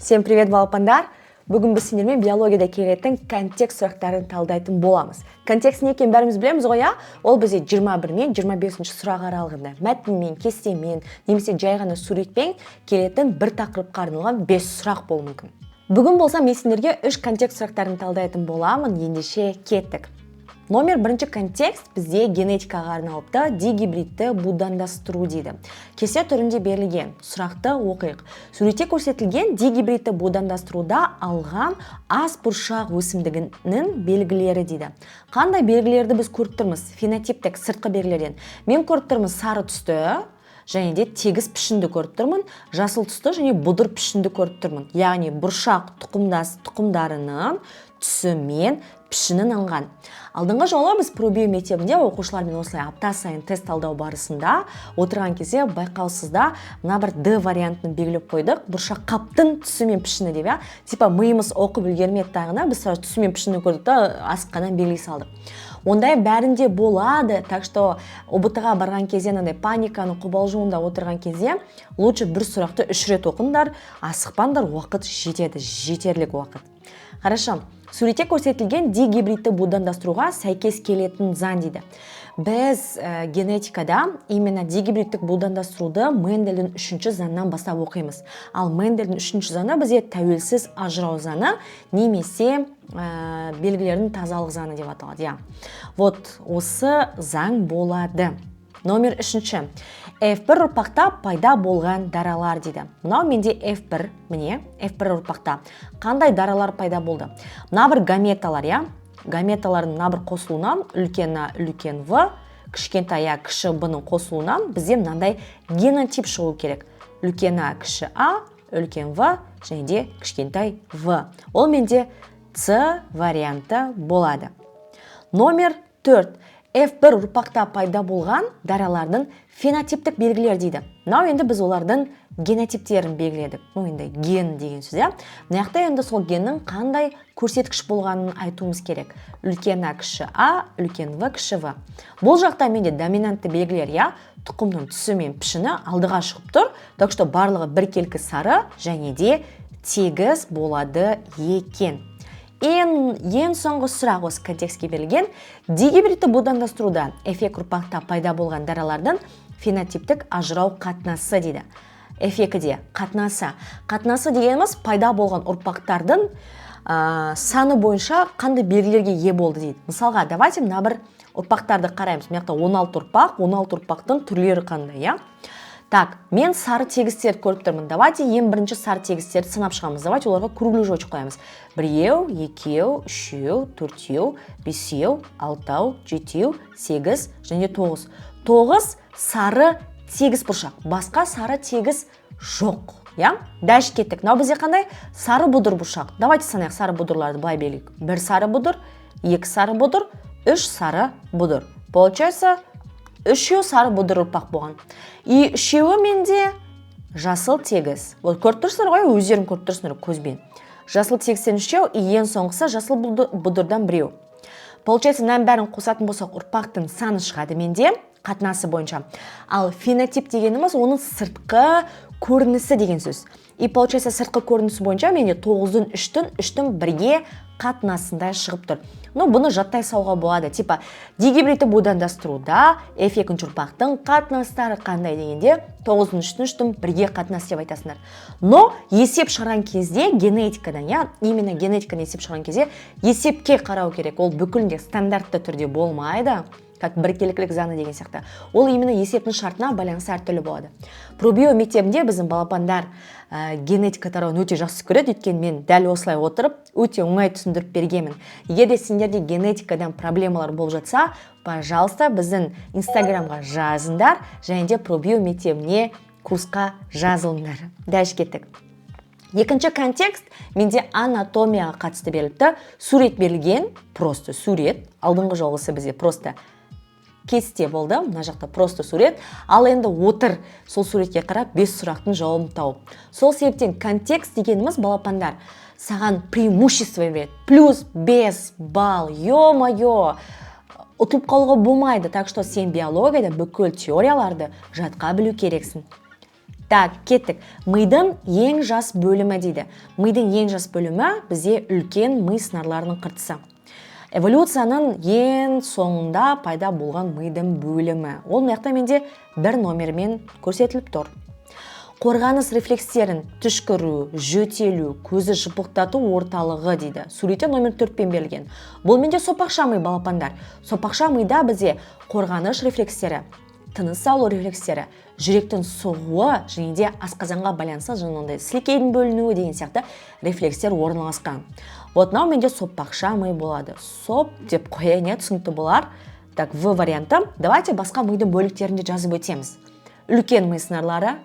Всем привет, балапандар! Бүгін біз сендермен биологияда келетін контекст сұрақтарын талдайтын боламыз. Контекст не екенін бәріміз білеміз ғой, ол бізде 21 мен 25 сұрақ аралығында мәтінмен, кестемен, немесе жай ғана суретпен келетін бір тақырыпқа арналған 5 сұрақ болуы мүмкін. Бүгін болса мен сендерге 3 контекст сұрақтарын талдайтын боламын, ендеше кеттік. Номер бірінші контекст бізде генетикаға арналыпты дигибридті будандастыру дейді. Кесте түрінде берілген сұрақты оқиық. Суретте көрсетілген дигибридті будандастыруда алған ас бұршақ өсімдігінің белгілері дейді. Қандай белгілерді біз көріп тұрмыз? Фенотиптік сыртқы белгілерден. Мен көріп тұрмын сары түсті, және де тегіс пішінді көріп тұрмын, жасыл түсті және бұдыр пішінді көріп тұрмын. Яғни бұршақ тұқымдарының түсі мен пішінін алған. Алдыңғы жолы біз пробио мектебінде оқушылармен осылай апта сайын тест талдау барысында отырған кезде байқаусызда мына бір Д вариантын белгілеп қойдық. Бұршақ қаптың түсі мен пішіні деп, типа миымыз оқып үлгермеді тағына, біз түсі мен пішіні көрдік та асыққаннан белгілей салдық. Ондай бәрінде болады, так что ОБТ-ға барған кезде, паниканы қобалжуында отырған кезде лучше бір сұрақты 3 рет оқыңдар, асықпаңдар, уақыт жетеді, жетерлік уақыт. Хорошо. Суретте көрсетілген дигибридті будандастыруға сәйкес келетін заң дейді. Біз генетикада именно дигибридтік будандастыруды Мендельдің 3-ші заңнан бастап оқимыз. Ал Мендельдің 3-ші заңы бізде тәуелсіз ажырау заңы немесе белгілердің тазалық заңы деп аталады. Вот осы заң болады. Номер 3. F1 ұрпақта пайда болған даралар дейді. Мынау менде F1, міне, F1 ұрпақта қандай даралар пайда болды? Мына бір гаметалар, гаметалардың мына бір қосылуынан үлкен А, үлкен В, кішкентай А, кіші Б-ның қосылуынан бізде мынандай генотип шығу керек. Үлкен А, кіші А, үлкен В, және де кішкентай В. Ол менде С варианты болады. Номер 4. F1 ұрпақта пайда болған даралардың фенотиптік белгілер дейді. Мынау енді біз олардың генотиптерін белгіледік. Енді ген деген сөз. Мынаяқта енді сол геннің қандай көрсеткіш болғанын айтуымыз керек. Үлкен А, кіші А, үлкен В, кіші В. Бұл жақта менде доминантты белгілер, тұқымның түсі мен пішіні алдыға шығып тұр. Так что барлығы біркелкі сары және де тегіс болады екен. Ең соңғы сұрақ осы контекстке берілген. Дигибридті будандастыруда F2 ұрпақта пайда болған даралардың фенотиптік ажырау қатынасы дейді. F2-де қатынасы. Қатынасы дегеніміз пайда болған ұрпақтардың саны бойынша қандай белгілерге ие болды дейді. Мысалға, давайте мына бір ұрпақтарды қараймыз. Мынақта 16 ұрпақ, 16 ұрпақтың түрлері қандай, Так, мен сары тегістерді көріп тұрмын. Давайте ең бірінші сары тегістерді сынап шығамыз. Давайте оларға круглый жочек қоямыз. 1, 2, 3, 4, 5, 6, 7, 8 және 9. 9 сары тегіс бұршақ. Басқа сары тегіс жоқ. Дәш кеттік. Мынау бізде қандай? Сары бұдыр бұршақ. Давайте санайық сары бұдырларды былай белгілейік. 1 сары бұдыр, 2 сары бұдыр, 3 сары бұдыр. Получается, 3 сары бұдыр ұрпақ болған. И 3 менде жасыл тегіс. Көріп тұрсыңдар ғой, өздерің көріп тұрсыңдар көзбен. Жасыл тегістен 3, и ең соңғысы жасыл бұдырдан 1. Получается, мынаның бәрін қосатын болсақ, ұрпақтың саны шығады менде қатынасы бойынша. Ал фенотип дегеніміз оның сыртқы көрінісі деген сөз. И получается, сыртқы көрінісі бойынша менде 9-дің 3-дің 1-ге қатынасында шығып тұр. Бұны жаттай салуға болады. Типа, дигибридті будандастыруда F2 ұрпақтың қатынастары қандай дегенде 9-дің 3-дің 1-ге қатынас деп айтасыңдар. Но есеп шығарған кезде генетикадан, именно генетикадан есеп шығарған кезде есепке қарау керек. Ол бүкілінде стандартты түрде болмайды. Как біркелікілік заңы деген сияқты. Ол именно есептің шартына байланысты әртүрлі болады. Пробио мектебінде біздің балапандар генетика тарауын өте жақсы көреді, өйткені мен дәл осылай отырып, өте оңай түсіндіріп бергенмін. Егер де сендерде генетикадан проблемалар болып жатса, пожалуйста, біздің инстаграмға жазыңдар, және де пробио мектебіне курсқа жазылыңдар. Дәл кеттік. Екінші контекст менде анатомияға қатысты беріліпті. Сурет берілген, просто сурет. Алдыңғы жолғысы бізде просто кесте болды, мына жақта просто сурет. Ал енді отыр сол суретке қарап 5 сұрақтың жауабын тауып. Сол себептен контекст дегеніміз балапандар саған преимущество береді. Плюс 5 балл, ё-моё, ұтылып қалуға болмайды. Так что сен биологияда бүкіл теорияларды жатқа білу керексің. Так, кеттік. Мидың ең жас бөлімі дейді. Мидың ең жас бөлімі бізде үлкен ми сыңарларының қыртысы. Эволюцияның ең соңында пайда болған мидың бөлімі. Ол маяқта менде бір номермен көрсетіліп тұр. Қорғаныс рефлекстерін түшкіру, жөтелу, көзі жыпықтату орталығы дейді. Суретте номер 4-пен берілген. Бұл менде сопақша ми балапандар. Сопақша мида бізде қорғаныс рефлекстері, тыныс алу рефлекстері, жүректің соғуы және де асқазанға байланысты жаңағыдай сілекейдің бөлінуі деген сияқты рефлекстер орналасқан. Вот мынау менде сопақша ми болады. Соп деп қояйын, түсінікті болар. Так, В варианты. Давайте басқа мидың бөліктерінде жазып өтеміз. Үлкен ми сыңарлары.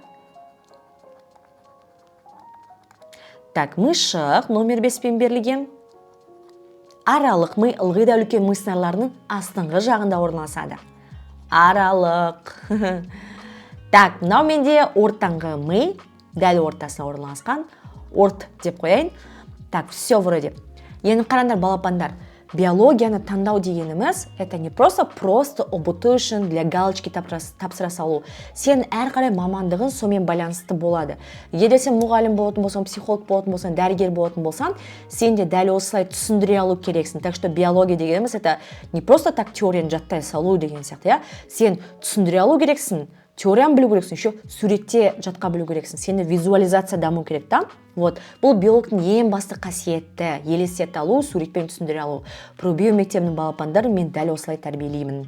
Так, мышық номер 5-пен берілген. Аралық ми ылғи да үлкен ми сыңарларының астыңғы жағында орналасады. Аралық. Так, мынау менде ортаңғы ми, дәл ортасына орналасқан. Орт деп қояйын. Так, все вроде. Енді қараңдар балапандар. Биологияны таңдау дегеніміз, это не просто ұбыту үшін для галочки тапсыра салу. Сен әр қарай мамандығын сомен байланысты болады. Егер сен мұғалім болатын болсан, психолог болатын болсан, дәрігер болатын болсан, сен де дәл осылай түсіндіре алу керексің. Так что биология дегеніміз, это не просто так теорияны жаттай салу деген сияқты, я? Сен түсіндіре алу керексің, теорияны білу керексің, еще суретте жатқа білу керексің. Сені визуализация даму керек, та? Вот. Бұл биологтың ең басты қасиеті, елестете алу, суретпен түсіндіре алу. Пробио мектебінің балапандарын мен дәл осылай тәрбиелеймін.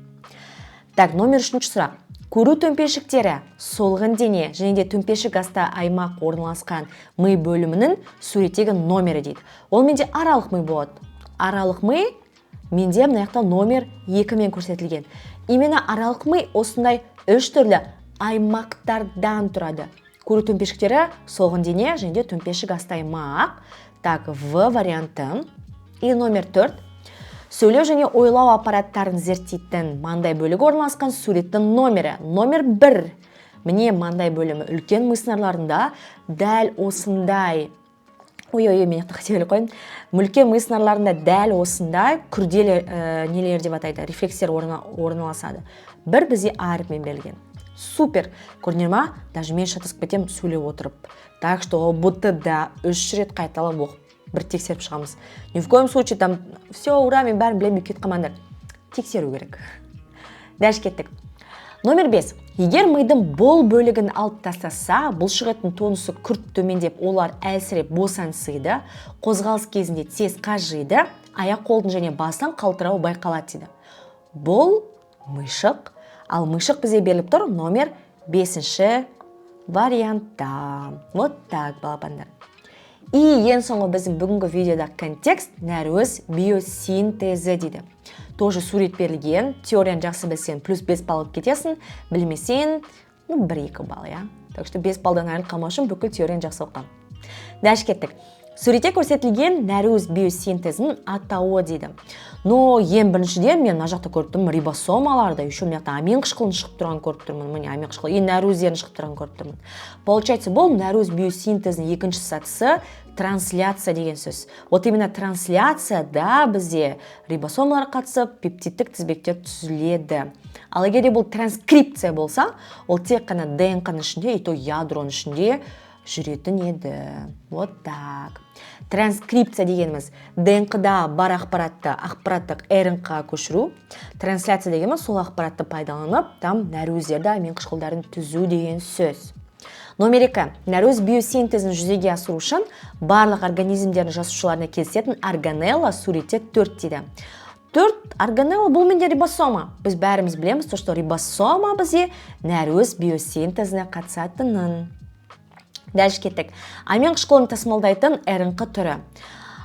Так, номер 3 сұрақ. Көру төмпешіктері, солғын дене және де төмпешік аста аймақ орналасқан ми бөлімінің суреттегі номері дейді. Ол менде аралық ми болады. Аралық ми менде мынаяқта номер 2-мен көрсетілген. Именно аралық ми осындай 3 түрлі аймақтардан тұрады. Көру төмпешіктері, солғын дене және де төмпешік асты аймақ. Так, В варианты. И номер 4. Сөйлеу және ойлау аппараттарын зерттейтін маңдай бөлігі орналасқан суреттің номері. Номер 1. Міне маңдай бөлімі үлкен ми сыңарларында дәл осындай. Ой, мен қателік қойын. Үлкен ми сыңарларында дәл осындай күрделі нелер деп атайды, рефлекстер орналасады. Бір бізде А әріпімен берілген. Супер. Көрінер ма? Даже мен шатысып кетем сөйлеп отырып. Так что бұтты да 3 рет қайталап оқып бір тексеріп шығамыз. Ни в коем случае там все, ура, мен бәрін білемін, кет қамандар. Тексеру керек. Дәш кеттік. Номер 5. Егер мидың бол бөлігін алып тастаса, бұлшықеттің тонусы күрт төмендеп, олар әлсіреп босаңсиды, қозғалыс кезінде тез қажиды, аяқ қолдың және бастың қалтырауы байқалады дейді. Бұл мышық, ал мышық бізде беріліп тұр номер 5 вариантта. Вот так, балапандар. И ең соңғы біздің бүгінгі видеода контекст нәрөз биосинтезі дейді. Тоже сурет берілген, теорияны жақсы білсең, плюс 5 балл алып кетесің, білмесең, 1-2 балл, я. Так что 5 баллдан айырылып қалмау үшін бүкіл теорияны жақсы оқы. Дәш кеттік. Суретте көрсетілген нәрөз биосинтезінің атауы дейді. Но ең біріншіден мен мына жақта көріп тұрмын рибосомаларды, еще мына амин қышқылын шығып тұрған көріп тұрмын. Міне амин қышқылы, и нәрөздерін шығып тұрған көріп тұрмын. Получается, бұл нәрөз биосинтезінің екінші сатысы трансляция деген сөз. Вот именно трансляцияда бізде рибосомалар қатысып, пептидтік тізбектер түзіледі. Ал егер бұл транскрипция болса, ол тек қана ДНК-ның ішінде, и то ядроның ішінде жүретін еді. Вот так. Транскрипция дегеніміз ДНК-да бар ақпараттық РНК-ға көшіру. Трансляция дегеніміз сол ақпаратты пайдаланып, там нәрөздерді амин қышқылдарын түзу деген сөз. Номер 2. Нәрөз биосинтезін жүзеге асыру үшін барлық организмдердің жасушаларына кездесетін органелла суретте 4 дейді. 4 органелла бұл менде рибосома. Біз бәріміз білеміз, то, что рибосома бізде нәрөз биосинтезіне қатысатынын. Дәліш кеттік. Амин қышқылын тасымалдайтын РНК түрі.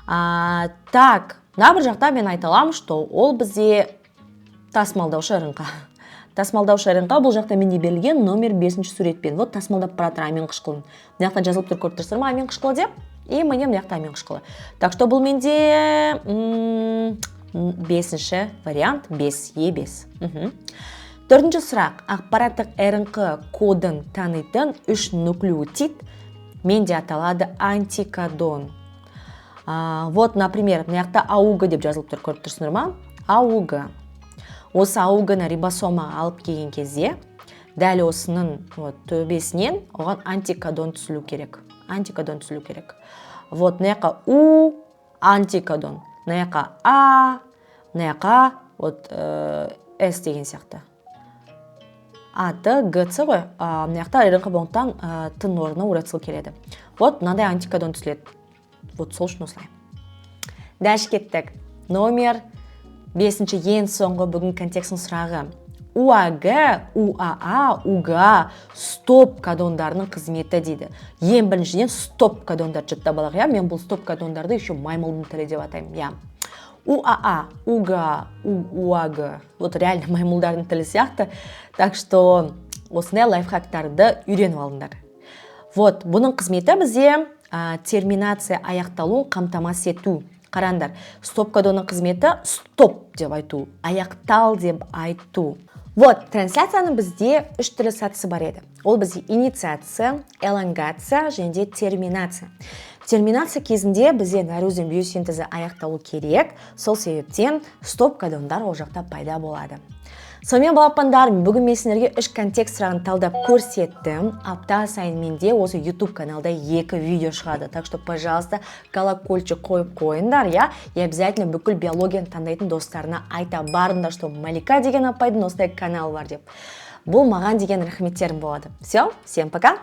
Так, мына бір жақта мен айталам, что ол бізде тасымалдаушы РНК. Тасымалдаушы РНК бұл жақта менде берілген номер 5 суретпен. Вот тасымалдап баратыр амин қышқылын. Мына жақта жазылып тұр, көріп тұрсыздар ма амин қышқылы деп? И міне мына жақта амин қышқылы. Так что бұл менде 5 вариант, 5Е5. Төртінші сұрақ. Ақпараттық РНК кодын танитын 3 нуклеотид менде аталады антикодон. Вот, например, мына жақта АУГ деп жазылып тұр, көріп тұрсыңдар ма? АУГ. Осы АУГ-ны рибосомаға алып келген кезде дәл осының төбесінен оған антикодон түсілу керек. Вот мына жаққа у антикодон, мына жаққа а, мына жаққа с деген сияқты. А-ты, Г-цы ғой, мына жақта айрыңқы болғандықтан тың орнына уратсыл келеді. Вот мынандай антикодон түсіледі. Вот сол үшін осылай. Дәш кеттік. Номер 5-ші ең соңғы бүгін контекстің сұрағы. УАГ, УАА, УГА стоп кодондарының қызметі дейді. Ең біріншіден стоп кодондар жаттап алайық, я? Мен бұл стоп кодондарды еще маймылдың тілі деп атаймын, я. УАА, УГА, УАГ. Вот реально маймылдардың тілі сияқты. Так что осындай лайфхактарды үйреніп алыңдар. Вот, бұның қызметі бізде терминация аяқталуын қамтамасыз ету. Қараңдар, стоп кодонның қызметі стоп деп айту, аяқтал деп айту. Вот, трансляцияның бізде 3 түрлі сатысы бар еді. Ол бізде инициация, элонгация және де терминация. Терминация кезінде бізде нәрөздің биосинтезі аяқталу керек, сол себептен стоп кодондар ол жақта пайда болады. Сонымен балапандарым, бүгін мен сіздерге 3 контекст сұрағын талдап көрсеттім. Апта сайын менде осы YouTube каналда 2 видео шығады. Так что, пожалуйста, колокольчик қойып қойыңдар, я. И обязательно бүкіл биологияны таңдайтын достарына айта барыңдар, что Малика деген апайдың осындай каналы бар деп. Бұл маған деген рахметтерім болады. Все, всем пока!